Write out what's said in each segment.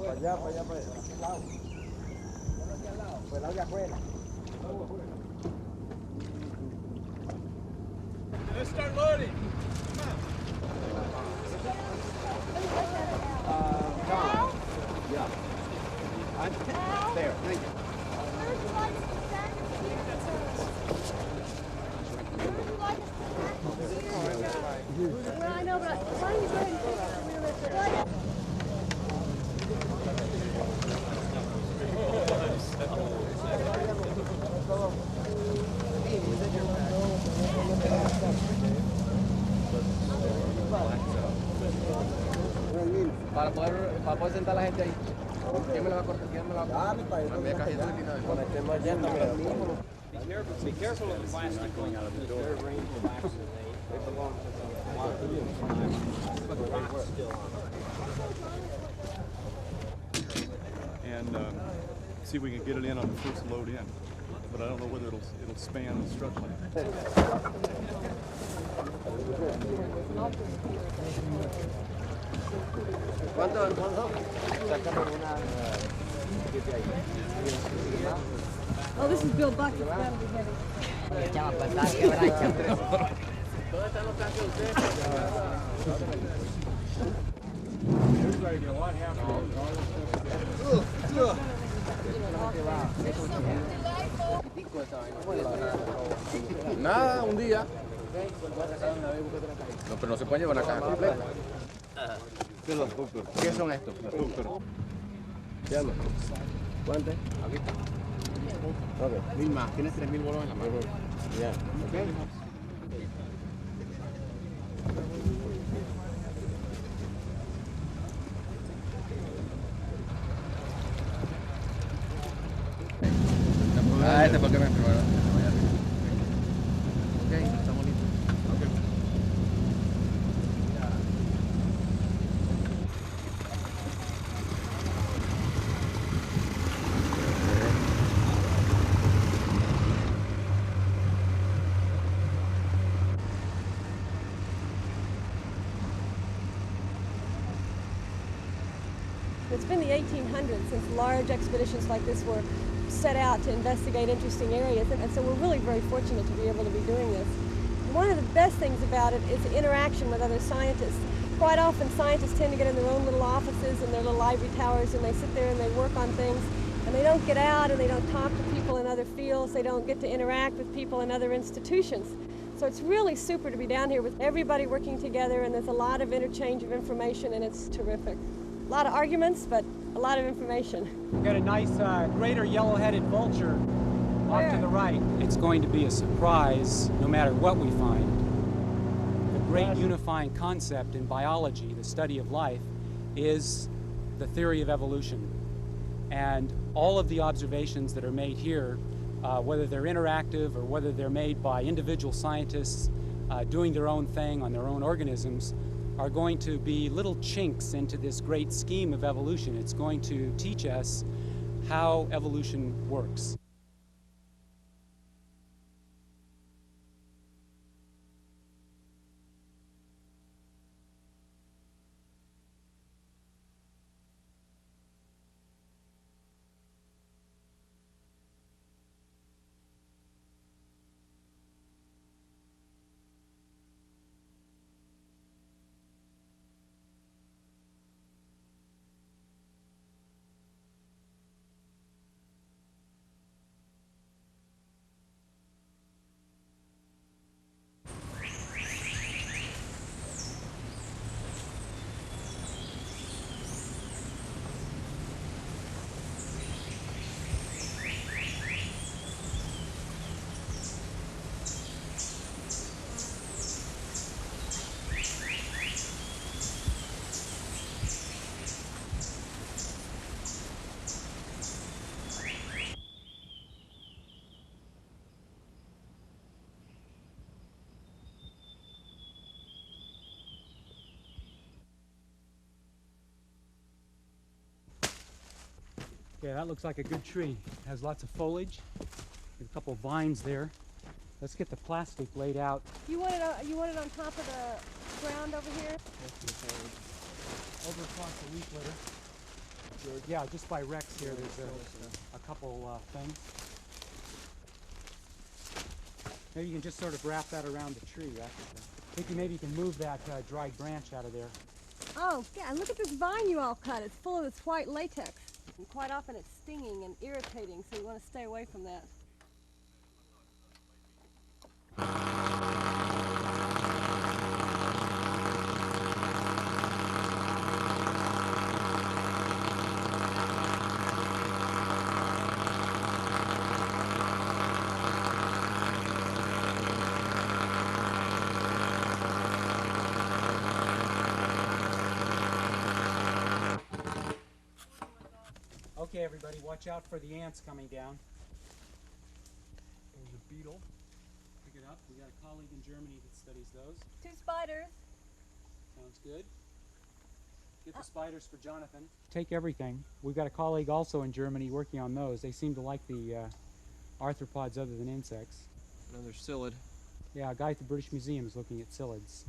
allá, para aquel lado. Por el lado de afuera. Let's start loading. John. Yeah. There, thank you. Well, I know, but why don't you go ahead and take it? Para poder sentar a la gente ahí. ¿Quién me la va a cortar? ¿Quién me la va a cortar? Be careful of the plastic going out of the door. They belong to the but the rock's still on. And see if we can get it in on the first load in. But I don't know whether it'll span the structure. ¿Cuánto? Oh, this is Bill Buck. It's gotta be heavy. Nada, un día. No, pero no se puede llevar una caja completa. ¿Qué son estos? ¿Cuánto? Aquí está. Ok. 1000 más. Tienes 3000 bolos en la mano. Ya. Ok. Este porque me primero. Ok, estamos listos. Ok. It's been the 1800s since large expeditions like this were set out to investigate interesting areas, and so we're really very fortunate to be able to be doing this. One of the best things about it is the interaction with other scientists. Quite often scientists tend to get in their own little offices and their little ivory towers, and they sit there and they work on things, and they don't get out and they don't talk to people in other fields. They don't get to interact with people in other institutions. So it's really super to be down here with everybody working together, and there's a lot of interchange of information, and it's terrific. A lot of arguments, but a lot of information. We've got a nice greater yellow-headed vulture off to the right. It's going to be a surprise no matter what we find. The great unifying concept in biology, the study of life, is the theory of evolution. And all of the observations that are made here, whether they're interactive or whether they're made by individual scientists doing their own thing on their own organisms, are going to be little chinks into this great scheme of evolution. It's going to teach us how evolution works. Okay, that looks like a good tree. It has lots of foliage, a couple of vines there. Let's get the plastic laid out. You want it on top of the ground over here? Over across the leaf litter. Yeah, just by Rex here, there's a couple things. Maybe you can just sort of wrap that around the tree, Rex. Vicky, maybe you can move that dried branch out of there. Oh, yeah, look at this vine you all cut. It's full of this white latex. And quite often it's stinging and irritating, so you want to stay away from that. Okay, everybody, watch out for the ants coming down. There's a beetle. Pick it up. We got a colleague in Germany that studies those. 2 spiders. Sounds good. Get the spiders for Jonathan. Take everything. We've got a colleague also in Germany working on those. They seem to like the arthropods other than insects. Another psyllid. Yeah, a guy at the British Museum is looking at psyllids.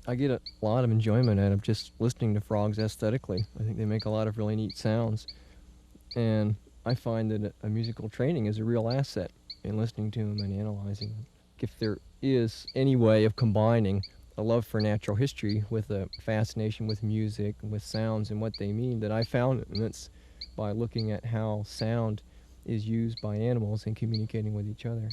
I get a lot of enjoyment out of just listening to frogs aesthetically. I think they make a lot of really neat sounds. And I find that a musical training is a real asset in listening to them and analyzing them. If there is any way of combining a love for natural history with a fascination with music and with sounds and what they mean, that I found it. And that's by looking at how sound is used by animals in communicating with each other.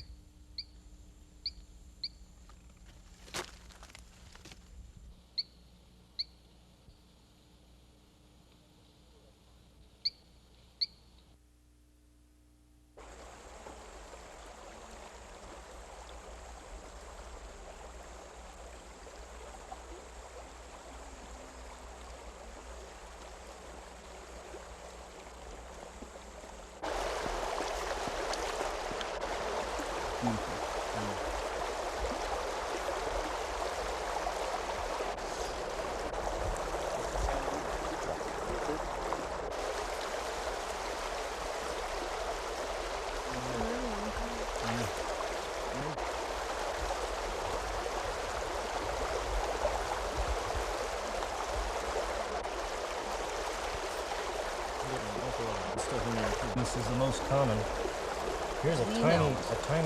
This is the most common. Here's a tiny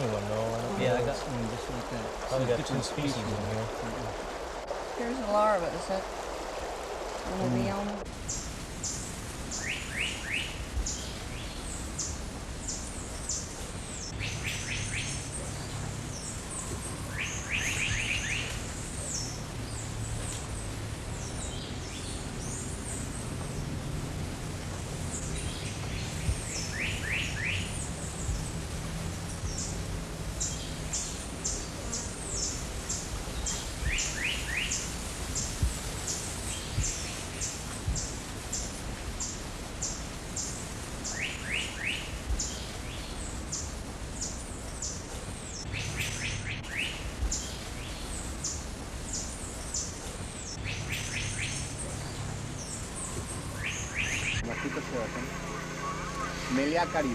one though. Yeah, I got one just like that. Probably got 2 species in here. Here's a larva. Is that one of the elm? Melia Caribe.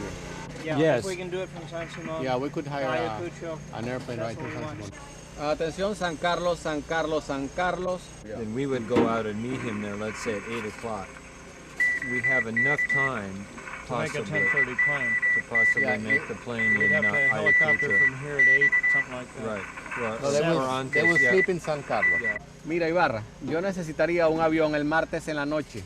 Yeah, Yes. if we can do it from San Simon. Yeah, we could hire Ayacucho. an airplane right That's from what we San Simon. Atención, San Carlos, San Carlos, San Carlos. Then we would go out and meet him there, let's say at 8 o'clock. We have enough time To make a possibly 10:30 plane. to possibly Yeah, make the plane We'd in have to helicopter Ayacucho. from here at 8, something like that. Right. Well, No, they will yeah. sleep in San Carlos. Yeah. Mira, Ibarra, yo necesitaría un avión el martes en la noche.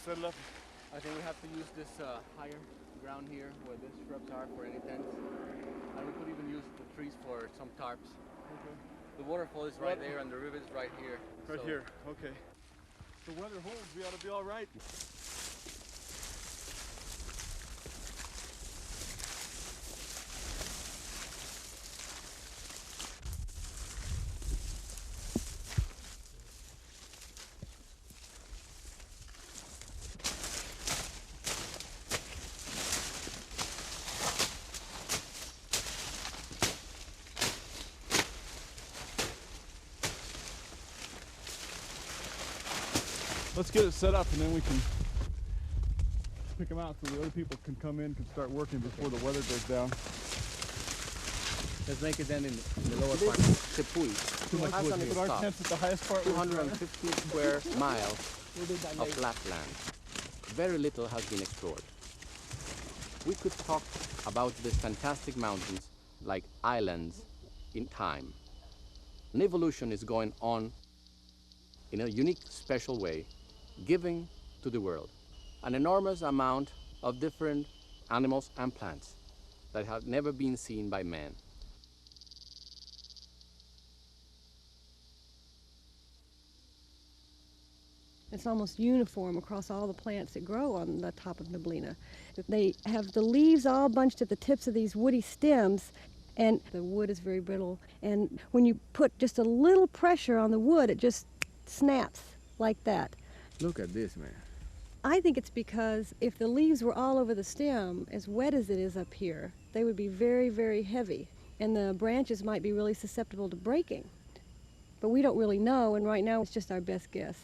Set it up. I think we have to use this higher ground here where these shrubs are for any tents. And we could even use the trees for some tarps. Okay. The waterfall is right there and the river is right here. Right so here, okay. The weather holds, we ought to be all right. Let's get it set up and then we can pick them out so the other people can come in and start working before the weather goes down. let's make it then in the lower part. Tepuy. Too much wood here. Put our tents at the highest part. 250 square miles of flatland. Very little has been explored. We could talk about these fantastic mountains like islands in time. An evolution is going on in a unique, special way, giving to the world an enormous amount of different animals and plants that have never been seen by man. It's almost uniform across all the plants that grow on the top of Neblina. They have the leaves all bunched at the tips of these woody stems, and the wood is very brittle. And when you put just a little pressure on the wood, it just snaps like that. Look at this, man. I think it's because if the leaves were all over the stem, as wet as it is up here, they would be very, very heavy, and the branches might be really susceptible to breaking. But we don't really know, and right now it's just our best guess.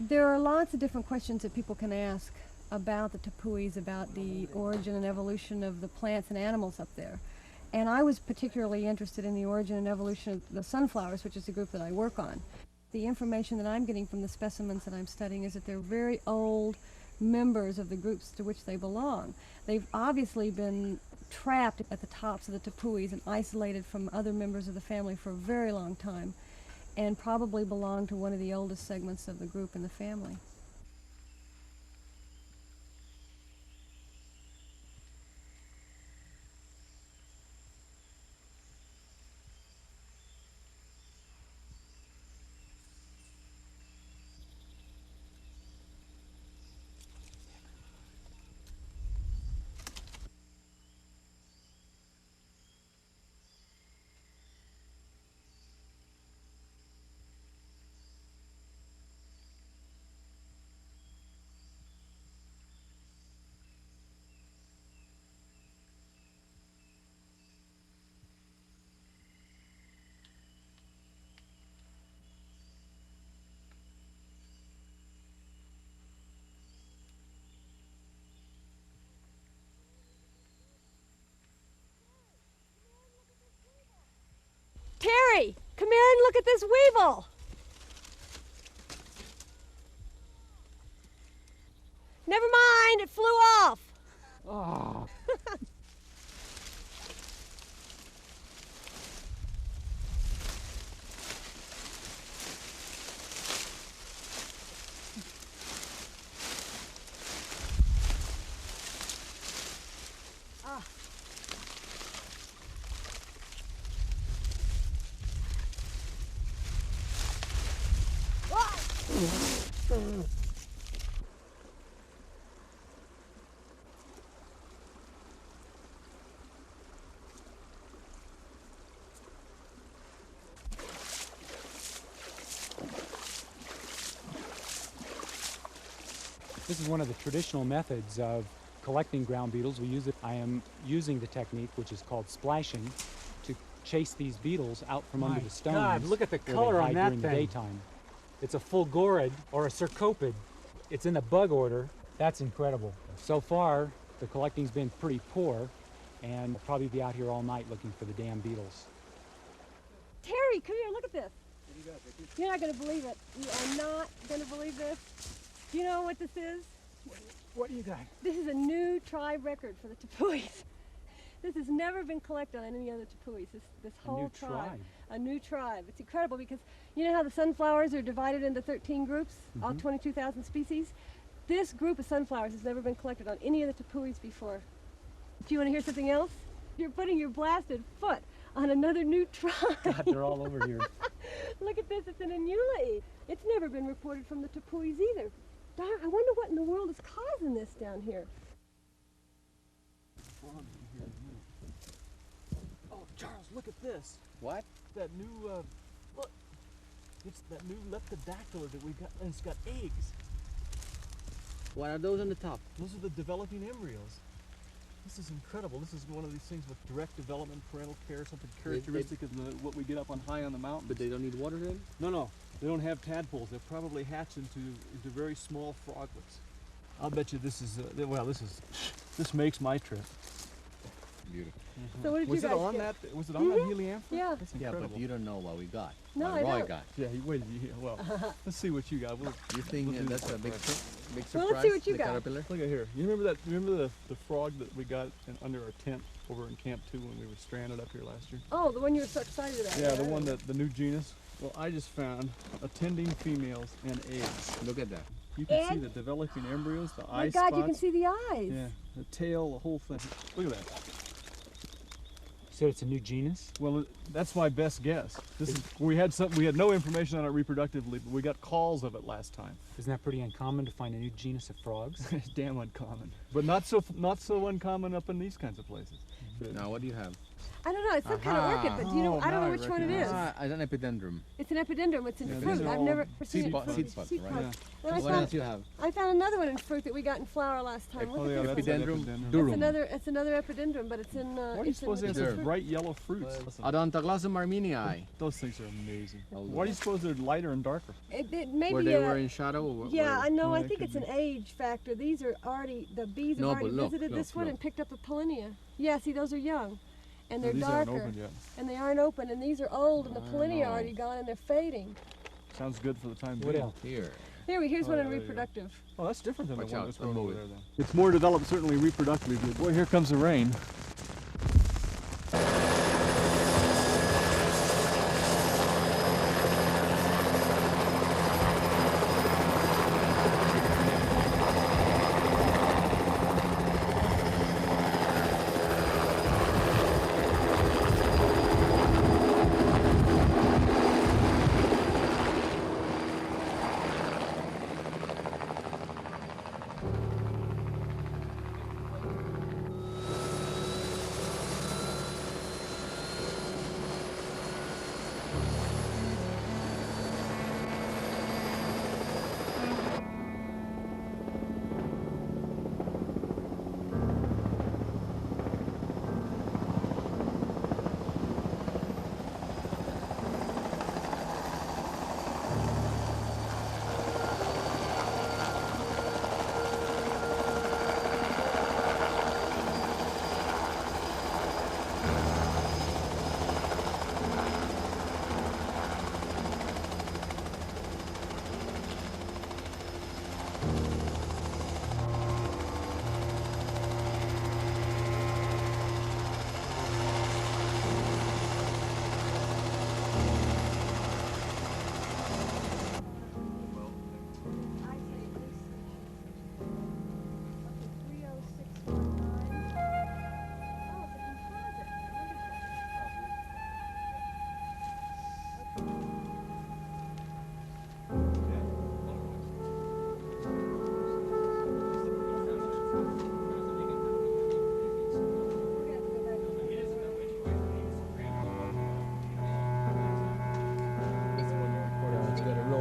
There are lots of different questions that people can ask about the tepuis, about the origin and evolution of the plants and animals up there. And I was particularly interested in the origin and evolution of the sunflowers, which is the group that I work on. The information that I'm getting from the specimens that I'm studying is that they're very old members of the groups to which they belong. They've obviously been trapped at the tops of the tepuis and isolated from other members of the family for a very long time, and probably belong to one of the oldest segments of the group in the family. Terry, come here and look at this weevil. Never mind, it flew off. Oh. This is one of the traditional methods of collecting ground beetles. I am using the technique which is called splashing to chase these beetles out from under the stones. God, look at the where color they on hide that during the thing. daytime. It's a fulgorid or a cercopid. It's in the bug order. That's incredible. So far, the collecting's been pretty poor, and we'll probably be out here all night looking for the damn beetles. Terry, come here, look at this. You're not going to believe it. You are not going to believe this. Do you know what this is? What do you got? This is a new tribe record for the tepuis. This has never been collected on any other tepuis, this whole tribe. A new tribe. It's incredible because you know how the sunflowers are divided into 13 groups, all 22,000 species? This group of sunflowers has never been collected on any of the tepuis before. Do you want to hear something else? You're putting your blasted foot on another new tribe. God, they're all over here. Look at this, it's an anulae. It's never been reported from the tepuis either. Darn, I wonder what in the world is causing this down here. Oh, Charles, look at this. What? That new, look. It's that new leptodactyla that we got, and it's got eggs. What are those on the top? Those are the developing embryos. This is incredible. This is one of these things with direct development, parental care, something characteristic of what we get up on high on the mountain. But they don't need water then? No. They don't have tadpoles. They'll probably hatch into very small froglets. I'll bet you this is, this makes my trip. Beautiful. So what did Was you it guys on get? that? Was it on that helianthrus? Yeah. That's Yeah, incredible. but you don't know what we got. No, what I Roy don't. got. Yeah, well, let's see what you got. You think we'll do that's that a big first. surprise? Well, let's see what you the got. caterpillar? Look at here. You remember the frog that we got under our tent over in Camp 2 when we were stranded up here last year? Oh, the one you were so excited about. Yeah, the one the new genus. Well, I just found attending females and eggs. Look at that. You can see And- the developing embryos, the Oh eye my God, spots. you can see the eyes. Yeah, the tail, the whole thing. Look at that. said it's a new genus? Well, that's my best guess. We had no information on it reproductively, but we got calls of it last time. Isn't that pretty uncommon to find a new genus of frogs? It's damn uncommon, but not so uncommon up in these kinds of places. Now, what do you have? I don't know. It's some kind of orchid, but do you know? I don't know which one it is. It's an epidendrum. It's an epidendrum. It's in fruit. these are I've all never seen it. seed pods, right? And What else do you have? I found another one in fruit that we got in flower last time. Look at this. Epidendrum It's durum. it's another epidendrum, but it's in. Why do you suppose they have such bright yellow fruits? Odontoglossum armenii. Those things are amazing. Why do you suppose they're lighter and darker? It may Where be they were in shadow? yeah, I know. Yeah, I it think could it's an age factor. These are already, the bees have No, already but look, visited look, this one look. and picked up a pollinia. Yeah, see, those are young. And they're These darker. aren't opened yet. And they aren't open. And these are old, and the pollinia are already gone, and they're fading. Sounds good for the time What being. else? Here. Here's one in there you go. reproductive. Oh, that's different than Watch the one out, that's don't growing over move there it. then. It's more developed certainly reproductively. Boy, here comes the rain.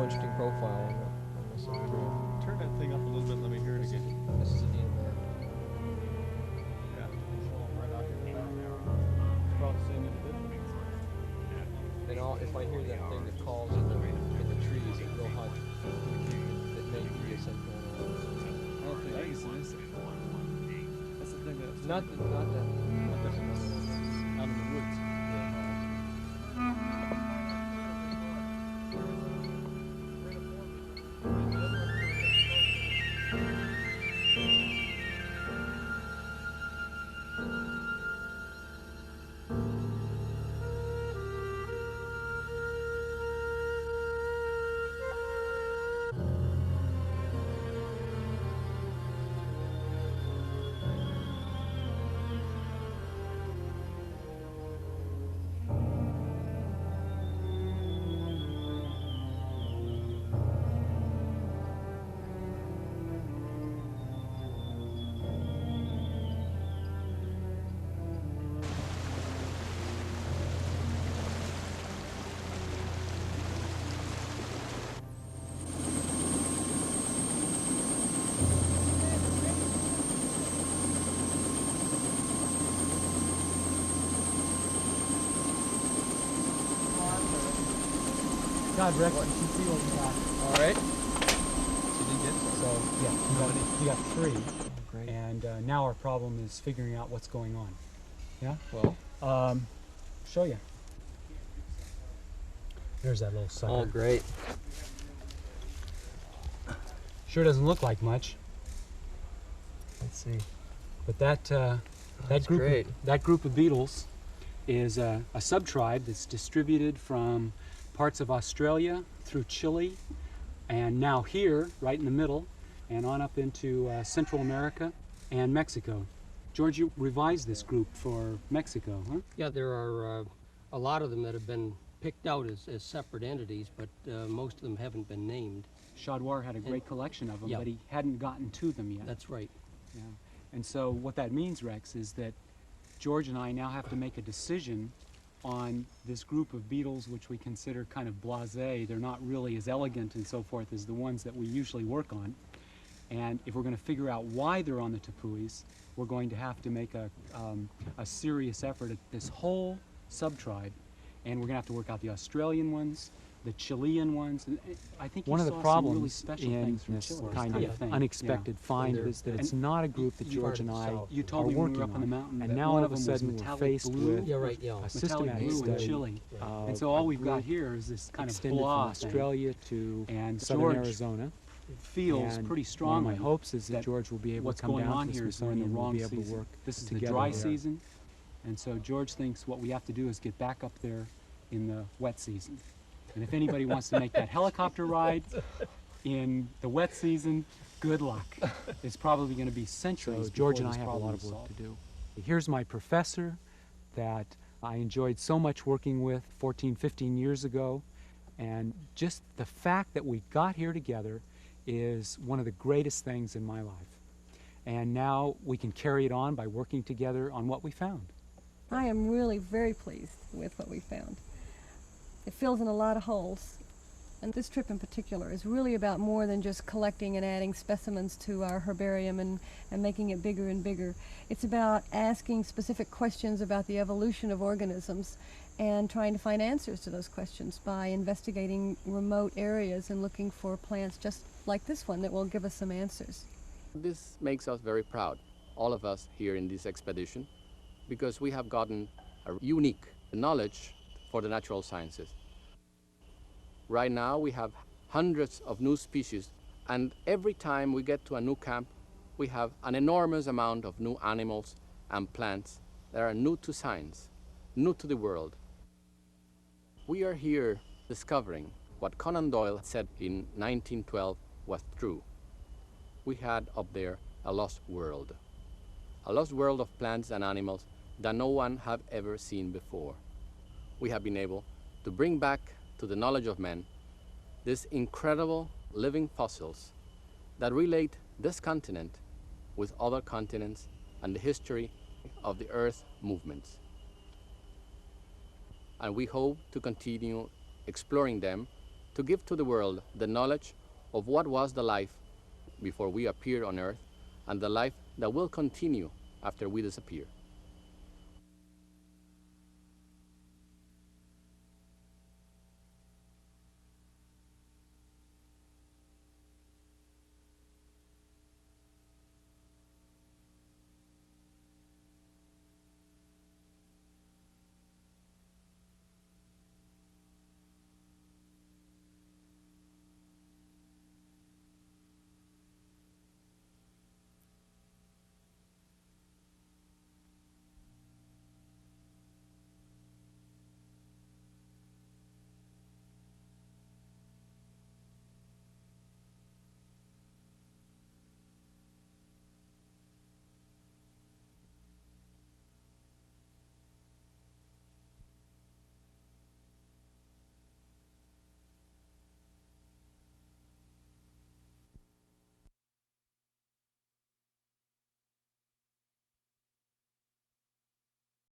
Interesting profile on this one. Turn that thing up a little bit. Let me hear it again. This is a needle. Yeah. Right out here in the back there. Probably the same individual. And if I hear that thing that calls in the trees, it will hunt that may be a central I don't think it's an insect. That's the thing that's not that out in the woods. God, Rex, you should see what we got. All right. So, yeah, you got 3. Oh, great. And now our problem is figuring out what's going on. Yeah? Well, Show you. There's that little sucker. oh, great. Sure doesn't look like much, Let's see. but that great. that group of beetles is a subtribe that's distributed from parts of Australia through Chile, and now here, right in the middle, and on up into Central America and Mexico. George, you revised this group for Mexico, huh? Yeah, there are a lot of them that have been picked out as separate entities, but most of them haven't been named. Chaudoir had a great collection of them, yeah. but he hadn't gotten to them yet. That's right. Yeah. And so what that means, Rex, is that George and I now have to make a decision on this group of beetles which we consider kind of blasé. They're not really as elegant and so forth as the ones that we usually work on. And if we're going to figure out why they're on the tepuis, we're going to have to make a serious effort at this whole subtribe. And we're going to have to work out the Australian ones, the Chilean ones. And I think one of the really problems special in things from this Chile. kind of unexpected find is that it's not a group that George and I You are told me when we working were up on the on. mountain And that now one all of of a them was sudden we're metallic faced blue. with Yeah, right, yeah. a Metallic systematic blue in study. Chile. And so all we've got here is this kind of extended blah from Australia to and southern George Arizona. feels And pretty one of strongly my hopes is that George will be able what's to come going down on to the here is we're in the Smithsonian and we'll wrong be able to season. work This is the together dry there. season, and so George thinks what we have to do is get back up there in the wet season. And if anybody wants to make that helicopter ride in the wet season, good luck. It's probably going to be centuries So George and before I this have a problem lot is of work solved. to do. Here's my professor that I enjoyed so much working with 14, 15 years ago. And just the fact that we got here together is one of the greatest things in my life. And now we can carry it on by working together on what we found. I am really very pleased with what we found. It fills in a lot of holes. And this trip in particular is really about more than just collecting and adding specimens to our herbarium and making it bigger and bigger. It's about asking specific questions about the evolution of organisms and trying to find answers to those questions by investigating remote areas and looking for plants just like this one that will give us some answers. This makes us very proud, all of us here in this expedition, because we have gotten a unique knowledge for the natural sciences. Right now we have hundreds of new species, and every time we get to a new camp, we have an enormous amount of new animals and plants that are new to science, new to the world. We are here discovering what Conan Doyle said in 1912 was true. We had up there a lost world of plants and animals that no one had ever seen before. We have been able to bring back to the knowledge of men these incredible living fossils that relate this continent with other continents and the history of the Earth movements. And we hope to continue exploring them to give to the world the knowledge of what was the life before we appeared on Earth and the life that will continue after we disappear.